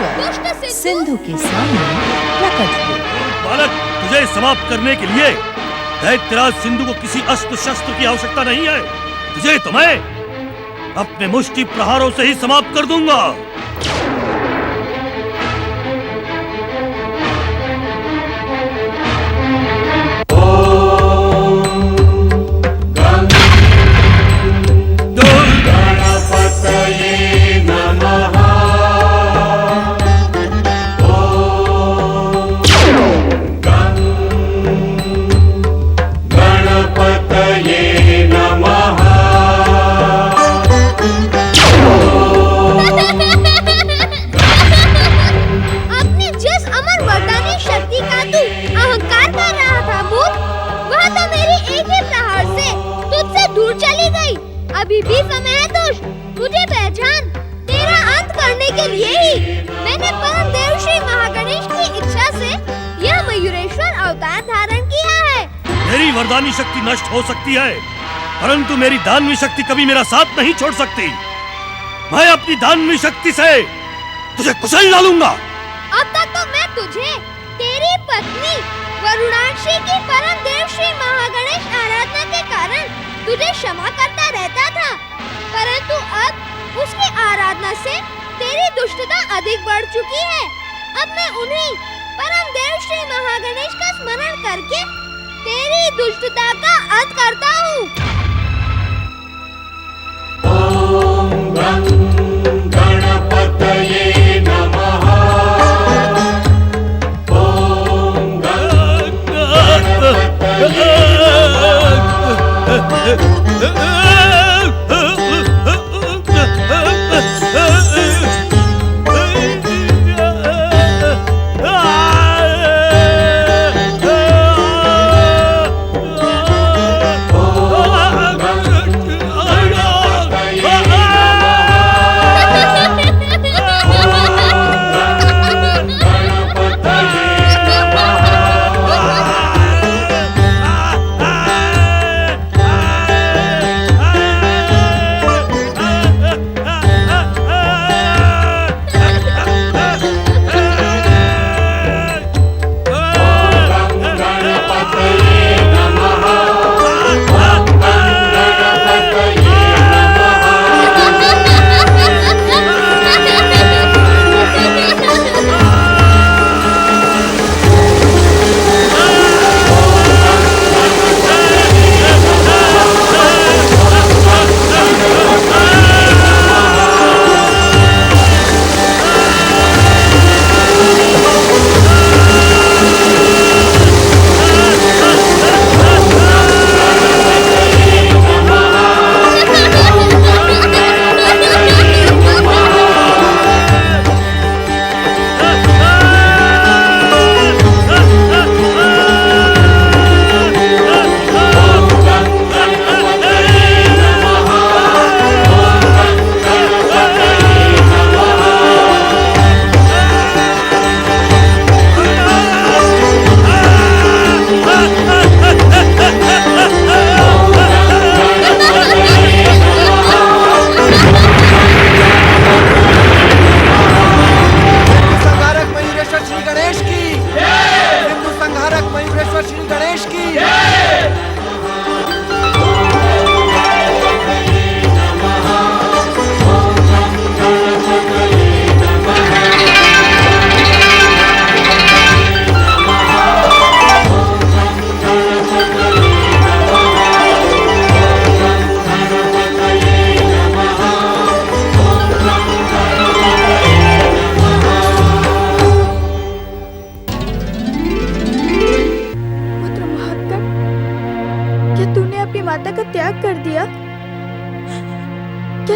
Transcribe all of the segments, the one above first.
युगेश्वर सिंधु के सामने प्रकट हुए। बालक, तुझे समाप्त करने के लिए दैत्यराज सिंधु को किसी अस्त्र शस्त्र की आवश्यकता नहीं है। तुझे तो मैं अपने मुष्टि प्रहारों से ही समाप्त कर दूंगा। अभी भी समय है दुष्ट, मुझे पहचान। तेरा अंत करने के लिए ही मैंने परम देव श्री महागणेश की इच्छा से यह मयूरेश्वर अवतार धारण किया है। मेरी वरदानी शक्ति नष्ट हो सकती है, परंतु मेरी दानवी शक्ति कभी मेरा साथ नहीं छोड़ सकती। मैं अपनी दानवी शक्ति से तुझे कुचल डालूंगा। अब तक तो मैं तुझे तेरी पत्नी वरुणाक्षी की परम देव श्री महागणेश आराधना के कारण तुझे क्षमा करता रहता था, परंतु अब उसकी आराधना से तेरी दुष्टता अधिक बढ़ चुकी है। अब मैं उन्हीं परम देव श्री महागणेश का स्मरण करके तेरी दुष्टता का अंत करता हूँ। ओम गं गणपतये नमः। ओम गं गणपतये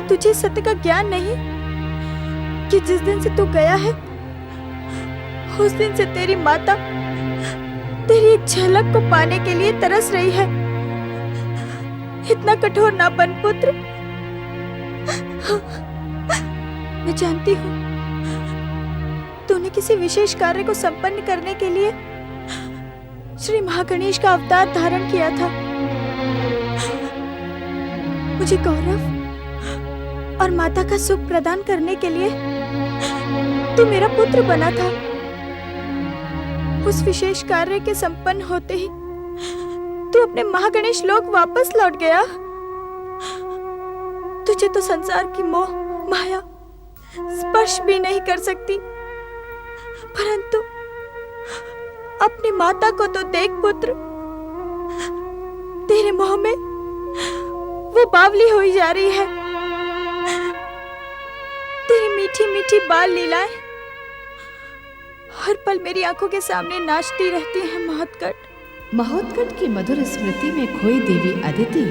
तुझे सत्य का ज्ञान नहीं कि जिस दिन से तू गया है उस दिन से तेरी माता तेरी एक झलक को पाने के लिए तरस रही है। इतना कठोर ना बन पुत्र। मैं जानती हूँ तूने किसी विशेष कार्य को संपन्न करने के लिए श्री महागणेश का अवतार धारण किया था। मुझे गौरव और माता का सुख प्रदान करने के लिए तू मेरा पुत्र बना था। उस विशेष कार्य के संपन्न होते ही तू अपने महागणेश लोक वापस लौट गया। तुझे तो संसार की मोह माया स्पर्श भी नहीं कर सकती, परंतु अपनी माता को तो देख पुत्र, तेरे मोह में वो बावली हुई जा रही है। तेरी मीठी मीठी बाल लीलाएं हर पल मेरी आंखों के सामने नाचती रहती हैं। महोत्कट महोत्कट की मधुर स्मृति में खोई देवी अदिति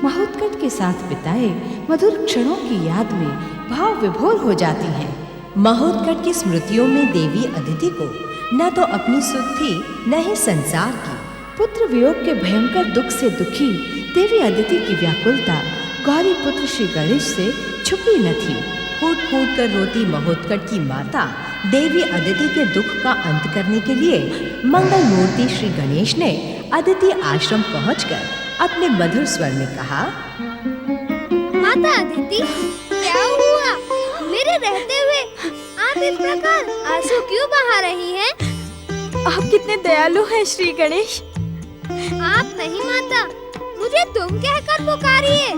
महोत्कट के साथ बिताए मधुर क्षणों की याद में भाव विभोर हो जाती हैं। महोत्कट की स्मृतियों में देवी अदिति को न तो अपनी सुध थी न ही संसार की। पुत्र वियोग के भयंकर दुख से दुखी देवी अदिति की व्याकुलता गौरी पुत्र श्री गणेश से छुपी न थी। फूट फूट कर रोती महोत्कट की माता देवी अदिति के दुख का अंत करने के लिए मंगल मूर्ति श्री गणेश ने अदिति आश्रम पहुंचकर अपने मधुर स्वर में कहा, माता अदिति, क्या हुआ? मेरे रहते हुए आप इस प्रकार आंसू क्यों बहा रही हैं? आप कितने दयालु हैं श्री गणेश। आप नहीं माता, मुझे तुम कहकर पुकारिए,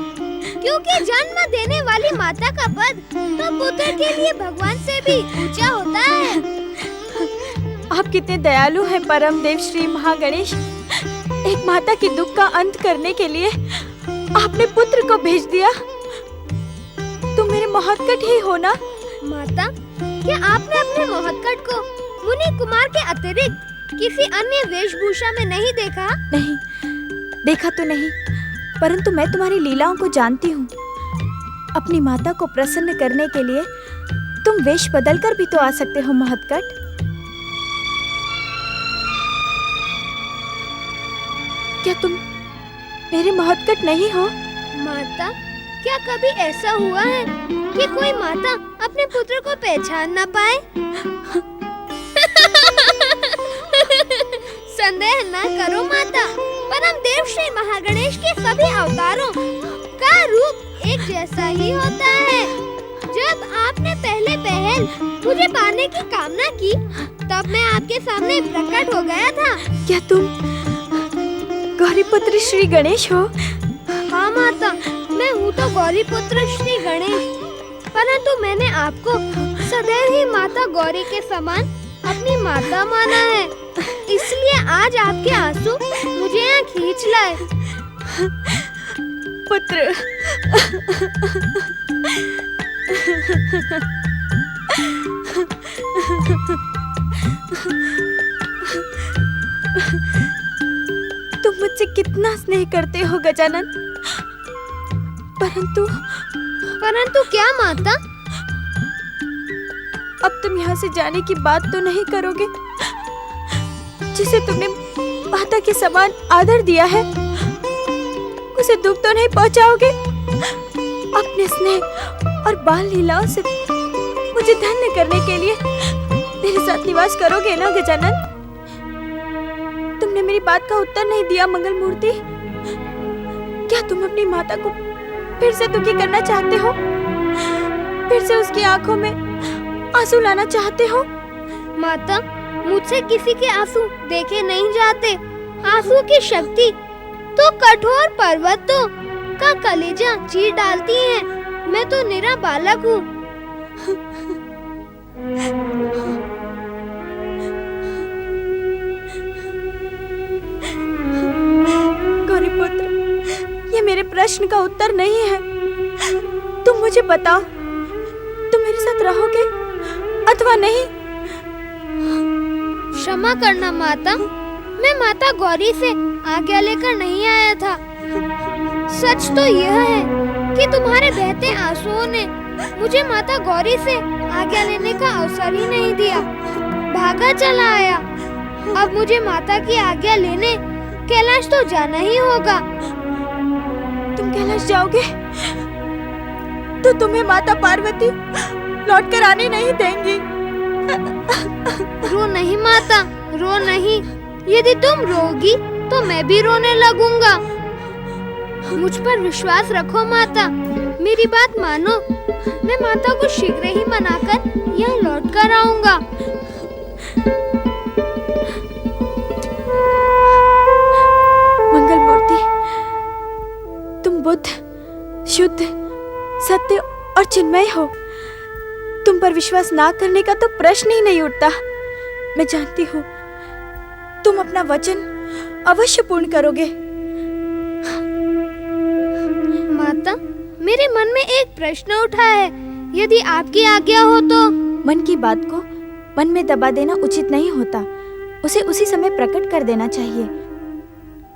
क्योंकि जन्म देने वाली माता का पद तो पुत्र के लिए भगवान से भी ऊंचा होता है। आप कितने दयालु हैं परम देव श्री महागणेश। एक माता की दुख का अंत करने के लिए आपने पुत्र को भेज दिया। तुम मेरे महोत्कट ही हो ना? माता, क्या आपने अपने महोत्कट को मुनि कुमार के अतिरिक्त किसी अन्य वेशभूषा में नहीं देखा? नहीं, देखा तो नहीं, परंतु मैं तुम्हारी लीलाओं को जानती हूँ। अपनी माता को प्रसन्न करने के लिए तुम वेश बदलकर भी तो आ सकते हो महोत्कट। क्या तुम मेरे महोत्कट नहीं हो? माता, क्या कभी ऐसा हुआ है कि कोई माता अपने पुत्र को पहचान न पाए? संदेह न करो माता, परम देव श्री महागणेश के सभी अवतारों का रूप एक जैसा ही होता है। जब आपने पहले पहल मुझे पाने की कामना की, तब मैं आपके सामने प्रकट हो गया था। क्या तुम गौरीपुत्र श्री गणेश हो? हाँ माता, मैं हूँ तो गौरीपुत्र श्री गणेश, परंतु मैंने आपको सदैव ही माता गौरी के समान अपनी माता माना है, इसलिए आज आपके आंसू मुझे यहाँ खींच लाए। पुत्र, तुम मुझसे कितना स्नेह करते हो गजानन, परंतु क्या माता? अब तुम यहाँ से जाने की बात तो नहीं करोगे? जिसे तुमने माता के समान आदर दिया है, उसे दुख तो नहीं पहुँचाओगे? अपने स्नेह और बाल लीलाओं से मुझे धन्य करने के लिए मेरे साथ निवास करोगे ना गजानन? तुमने मेरी बात का उत्तर नहीं दिया मंगल मूर्ति। क्या तुम अपनी माता को फिर से दुखी करना चाहते हो? फिर से उसकी आंखों में आंसू लाना चाहते हो? माता, मुझसे किसी के आंसू देखे नहीं जाते। आंसू की शक्ति तो कठोर पर्वतों का कलेजा चीर डालती है। मैं तो निरा बालक हूँ। गौरीपुत्र, ये मेरे प्रश्न का उत्तर नहीं है। तुम मुझे बताओ, तुम मेरे साथ रहोगे अथवा नहीं? क्षमा करना माता, मैं माता गौरी से आज्ञा लेकर नहीं आया था। सच तो यह है कि तुम्हारे बहते आंसुओं ने मुझे माता गौरी से आज्ञा लेने का अवसर ही नहीं दिया। भागा चला आया। अब मुझे माता की आज्ञा लेने कैलाश तो जाना ही होगा। तुम कैलाश जाओगे तो तुम्हें माता पार्वती लौटकर आने नहीं देंगी। रो नहीं माता, रो नहीं। यदि तुम रोगी तो मैं भी रोने लगूंगा। मुझ पर विश्वास रखो माता, मेरी बात मानो। मैं माता को शीघ्र ही मनाकर यहाँ लौट कर आऊंगा। मंगल मूर्ति, तुम बुद्ध, शुद्ध, सत्य और चिन्मय हो। तुम पर विश्वास ना करने का तो प्रश्न ही नहीं उठता। मैं जानती हूँ तुम अपना वचन अवश्य पूर्ण करोगे। माता, मेरे मन में एक प्रश्न उठा है, यदि आपकी आज्ञा हो तो। मन की बात को मन में दबा देना उचित नहीं होता, उसे उसी समय प्रकट कर देना चाहिए।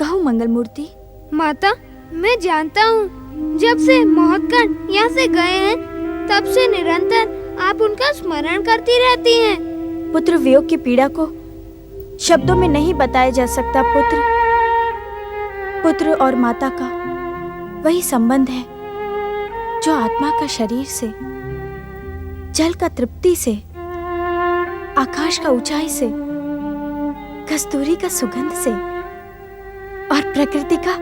कहो मंगल मूर्ति। माता, मैं जानता हूँ जब से महोत्कट यहाँ से गए हैं तब से निरंतर आप उनका स्मरण करती रहती हैं। पुत्र वियोग की पीड़ा को शब्दों में नहीं बताया जा सकता। पुत्र और माता का वही संबंध है जो आत्मा का शरीर से, जल का तृप्ति से, आकाश का ऊंचाई से, कस्तूरी का सुगंध से और प्रकृति का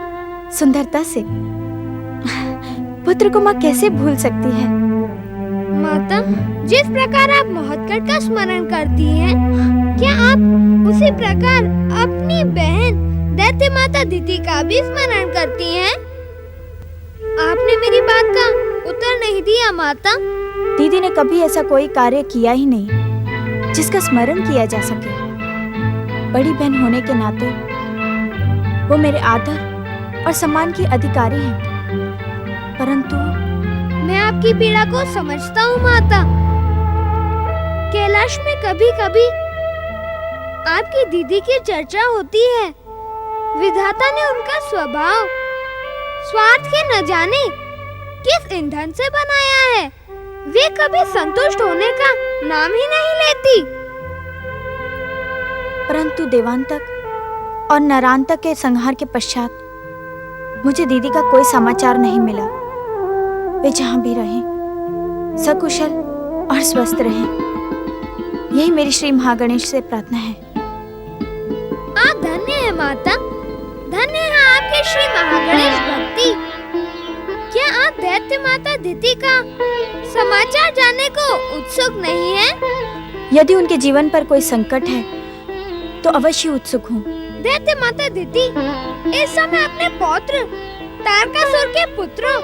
सुंदरता से। पुत्र को माँ कैसे भूल सकती है? माता, जिस प्रकार आप महोत्कट का स्मरण करती हैं, क्या आप उसी प्रकार अपनी बहन दैत्य माता दिति का भी स्मरण करती हैं? आपने मेरी बात का उत्तर नहीं दिया माता। दीदी ने कभी ऐसा कोई कार्य किया ही नहीं जिसका स्मरण किया जा सके। बड़ी बहन होने के नाते वो मेरे आदर और सम्मान की अधिकारी हैं। परंतु मैं आपकी पीड़ा को समझता हूँ माता। कैलाश में कभी कभी आपकी दीदी की चर्चा होती है। विधाता ने उनका स्वभाव स्वार्थ के न जाने किस ईंधन से बनाया है। वे कभी संतुष्ट होने का नाम ही नहीं लेती। परंतु देवांतक और नरांतक के संहार के पश्चात मुझे दीदी का कोई समाचार नहीं मिला। वे जहाँ भी रहें सकुशल और स्वस्थ रहें, यही मेरी श्री महागणेश से प्रार्थना है। आप धन्य है माता, धन्य है आपके श्री महागणेश भक्ति। क्या आप दैत्य माता दिति का समाचार जानने को उत्सुक नहीं हैं? यदि उनके जीवन पर कोई संकट है तो अवश्य उत्सुक हूँ। दैत्य माता दिति इस समय अपने पौत्र तारकासुर के पुत्रों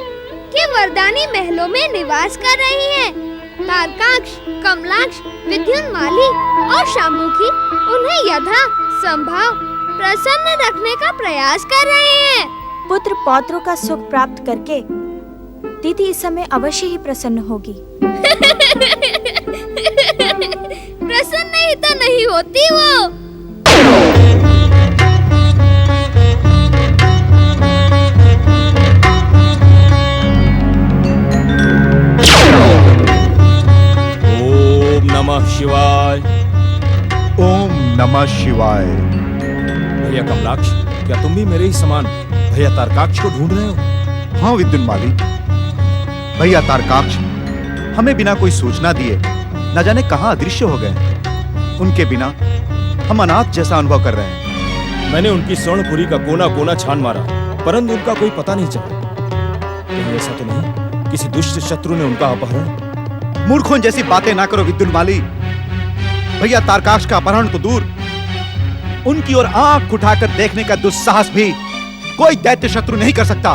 के वरदानी महलों में निवास कर रही हैं। तारकाक्ष, कमलाक्ष, विद्युन्माली और शामुखी उन्हें यथा संभव प्रसन्न रखने का प्रयास कर रहे हैं। पुत्र पौत्रों का सुख प्राप्त करके दीदी इस समय अवश्य ही प्रसन्न होगी। प्रसन्न ही तो नहीं होती वो। ओम नमः शिवाय। ओम नमः शिवाय। भैया कमलाक्ष, क्या तुम भी मेरे ही समान भैया तारकाक्ष को ढूंढ रहे हो? हाँ विद्युन्माली, भैया तारकाक्ष हमें बिना कोई सूचना दिए न जाने कहां अदृश्य हो गए। उनके बिना हम अनाथ जैसा अनुभव कर रहे हैं। मैंने उनकी स्वर्णपुरी का कोना कोना छान मारा, परंतु उनका कोई पता नहीं चला। कहीं ऐसा तो नहीं किसी दुष्ट शत्रु ने उनका अपहरण? मूर्खों जैसी बातें ना करो विद्युन्माली। भैया तारकाक्ष का अपहरण तो दूर, उनकी ओर आंख उठाकर देखने का दुस्साहस भी कोई दैत्य शत्रु नहीं कर सकता।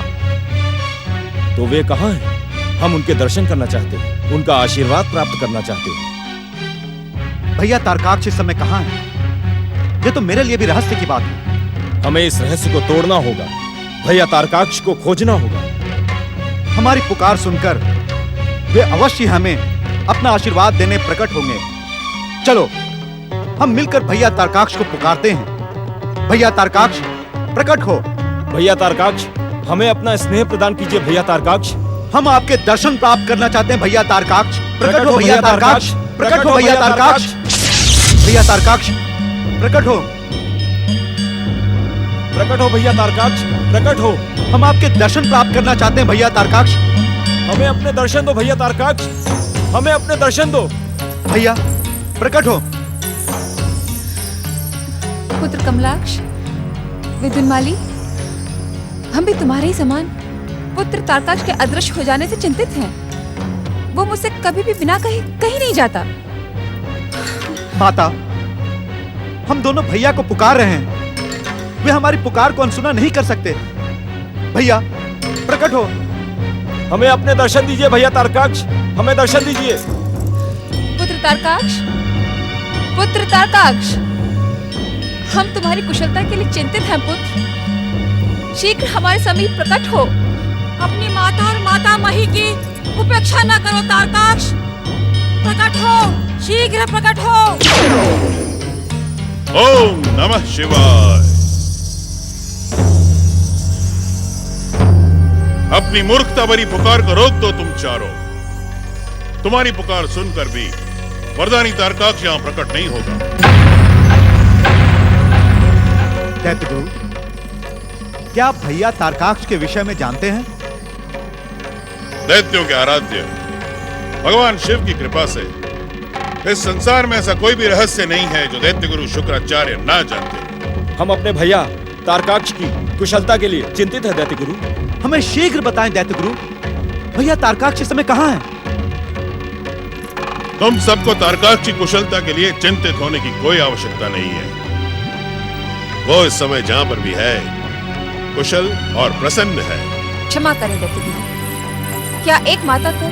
तो वे कहाँ हैं? हम उनके दर्शन करना चाहते हैं, उनका आशीर्वाद प्राप्त करना चाहते हैं। भैया तारकाक्ष इस समय कहाँ हैं? ये तो मेरे लिए भी रहस्य की बात है। हमें इस रहस्य को तोड़ना होगा, भैया तारकाक्ष को खोजना होगा। हमारी पुकार सुनकर वे अवश्य हमें अपना आशीर्वाद देने प्रकट होंगे। चलो हम मिलकर भैया तारकाक्ष को पुकारते हैं। भैया तारकाक्ष प्रकट हो। भैया तारकाक्ष, हमें अपना स्नेह प्रदान कीजिए। भैया तारकाक्ष, हम आपके दर्शन प्राप्त करना चाहते हैं। भैया तारकाक्ष प्रकट हो। भैया तारकाक्ष प्रकट हो। भैया तारकाक्ष, भैया तारकाक्ष प्रकट हो। प्रकट हो भैया तारकाक्ष, प्रकट हो। हम आपके दर्शन प्राप्त करना चाहते हैं। भैया तारकाक्ष, हमें अपने दर्शन दो। भैया तारकाक्ष, हमें अपने दर्शन दो। भैया प्रकट हो। पुत्र कमलाक्ष, विद्युन्माली, हम भी तुम्हारे ही समान पुत्र तारकाक्ष के अदृश्य हो जाने से चिंतित हैं। वो मुझसे कभी भी बिना कहीं कहीं नहीं जाता। माता, हम दोनों भैया को पुकार रहे हैं, वे हमारी पुकार को अनसुना नहीं कर सकते। भैया प्रकट हो। हमें अपने दर्शन दीजिए भैया तारकाक्ष, हमें दर्शन दीजिए। पुत्र तारकाक्ष, पुत्र तारकाक्ष, हम तुम्हारी कुशलता के लिए चिंतित हैं पुत्र। शीघ्र हमारे समीप प्रकट हो। अपनी माता और माता मही की उपेक्षा न करो तारकाक्ष। प्रकट हो, शीघ्र प्रकट हो। ओम नमः शिवाय। अपनी मूर्खता भरी पुकार को रोक दो तुम चारों। तुम्हारी पुकार सुनकर भी वरदानी तारकाक्ष यहां प्रकट नहीं होगा। दैत्यगुरु, क्या आप भैया तारकाक्ष के विषय में जानते हैं? दैत्यों के आराध्य भगवान शिव की कृपा से इस संसार में ऐसा कोई भी रहस्य नहीं है जो दैत्य गुरु शुक्राचार्य ना जानते। हम अपने भैया तारकाक्ष की कुशलता के लिए चिंतित है दैत्य गुरु। हमें शीघ्र बताएं दैत्य गुरु, भैया तारकाक्ष इस समय कहाँ हैं? तुम सबको तारकाक्ष की कुशलता के लिए चिंतित होने की कोई आवश्यकता नहीं है। वो इस समय जहां पर भी है कुशल और प्रसन्न है। क्षमा करें दैत्य गुरु, क्या एक माता को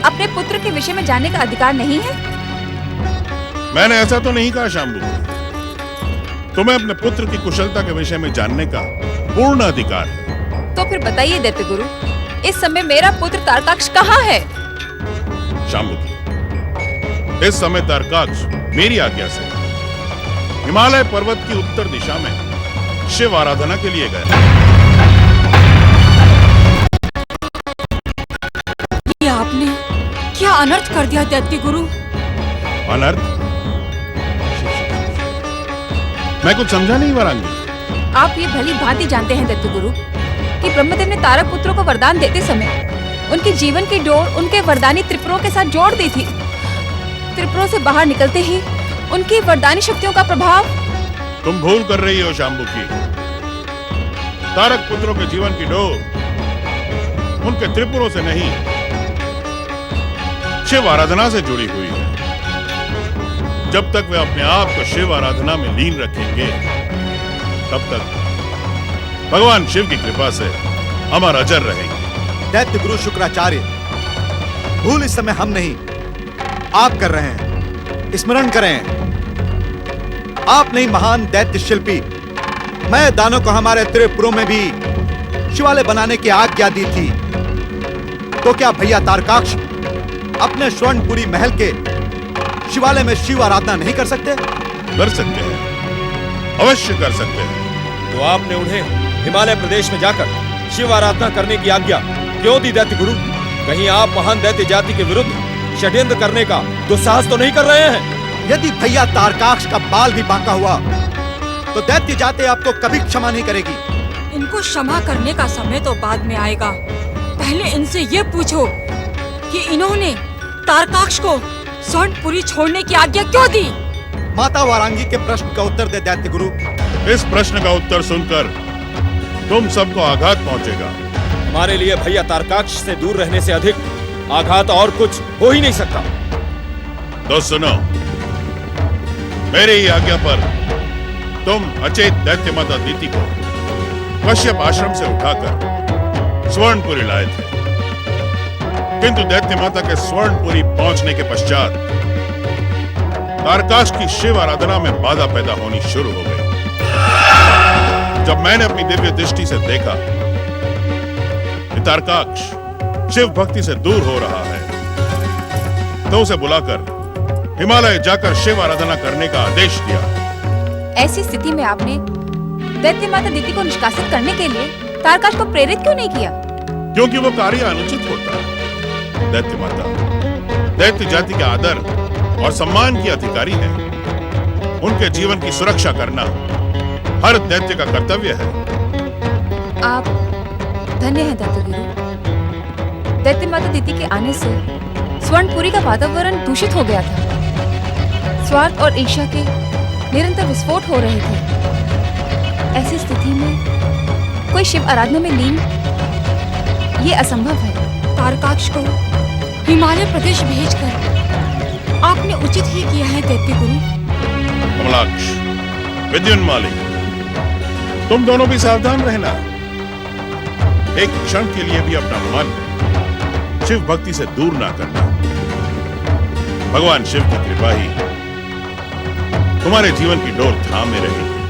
अपने पुत्र के विषय में जानने का अधिकार नहीं है? मैंने ऐसा तो नहीं कहा शाम्बू। तुम्हें अपने पुत्र की कुशलता के विषय में जानने का पूर्ण अधिकार है। तो फिर बताइए दैत्य गुरु, इस समय मेरा पुत्र तारकाक्ष कहाँ है? शाम्बू, इस समय तारकाक्ष मेरी आज्ञा से हिमालय पर्वत की उत्तर दिशा में शिव आराधना के लिए गए। ये आपने क्या अनर्थ कर दिया दैत्य गुरु? अनर्थ? मैं कुछ समझा नहीं वरांगी। आप ये भली भांति जानते हैं दैत्य गुरु कि ब्रह्मदेव ने तारक पुत्रों को वरदान देते समय उनके जीवन की डोर उनके वरदानी त्रिपुरों के साथ जोड़ दी थी। त्रिपुरों से बाहर निकलते ही उनकी वरदानी शक्तियों का प्रभाव। तुम भूल कर रही हो शाम्बू की। तारक पुत्रों के जीवन की डोर उनके त्रिपुरों से नहीं, शिव आराधना से जुड़ी हुई है। जब तक वे अपने आप को शिव आराधना में लीन रखेंगे, तब तक भगवान शिव की कृपा से अमर अजर रहेंगे। दैत्य गुरु शुक्राचार्य, भूल इस समय हम नहीं, आप कर रहे हैं। स्मरण करें, आप नहीं महान दैत्य शिल्पी मैं दानों को हमारे त्रिपुरों में भी शिवालय बनाने की आज्ञा दी थी। तो क्या भैया तारकाक्ष अपने स्वर्णपुरी महल के शिवालय में शिव आराधना नहीं कर सकते? कर सकते हैं, अवश्य कर सकते हैं। तो आपने उन्हें हिमालय प्रदेश में जाकर शिव आराधना करने की आज्ञा क्यों दी दैत्य गुरु? कहीं आप महान दैत्य जाति के विरुद्ध षड्यंत्र करने का दुस्साहस तो नहीं कर रहे हैं? यदि भैया तारकाक्ष का बाल भी बांका हुआ तो दैत्य जाति आपको कभी क्षमा नहीं करेगी। इनको क्षमा करने का समय तो बाद में आएगा। पहले इनसे ये पूछो कि इन्होंने तारकाक्ष को स्वर्णपुरी छोड़ने की आज्ञा क्यों दी? माता वारांगी के प्रश्न का उत्तर दे दैत्य गुरु। इस प्रश्न का उत्तर सुनकर तुम सबको आघात पहुंचेगा। हमारे लिए भैया तारकाक्ष से दूर रहने से अधिक आघात और कुछ हो ही नहीं सकता। तो सुनो, मेरी ही आज्ञा पर तुम अचेत दैत्य माता दीति को कश्यप आश्रम से उठाकर स्वर्णपुरी लाए थे। किंतु दैत्य माता के स्वर्णपुरी पहुंचने के पश्चात तारकाक्ष की शिव आराधना में बाधा पैदा होनी शुरू हो गई। जब मैंने अपनी दिव्य दृष्टि से देखा कि तारकाक्ष शिव भक्ति से दूर हो रहा है, तो उसे बुलाकर हिमालय जाकर शिव आराधना करने का आदेश दिया। ऐसी स्थिति में आपने दैत्य माता दीति को निष्कासित करने के लिए तारकाक्ष को प्रेरित क्यों नहीं किया? क्योंकि वो कार्य अनुचित होता है। दैत्य माता दैत्य जाति के आदर और सम्मान की अधिकारी है। उनके जीवन की सुरक्षा करना हर दैत्य का कर्तव्य है। आप धन्य हैं दैत्य गुरु। दैत्य माता दीति के आने से स्वर्णपुरी का वातावरण दूषित हो गया था। स्वार्थ और ईर्ष्या के निरंतर विस्फोट हो रहे थे। ऐसी स्थिति में कोई शिव आराधना में लीन ये असंभव है। तारकाक्ष को हिमालय प्रदेश भेजकर आपने उचित ही किया है दैत्य गुरु। कमलाक्ष, विद्युन्माली, तुम दोनों भी सावधान रहना। एक क्षण के लिए भी अपना मन शिव भक्ति से दूर ना करना। भगवान शिव की कृपा ही तुम्हारे जीवन की डोर थामे रहेगी।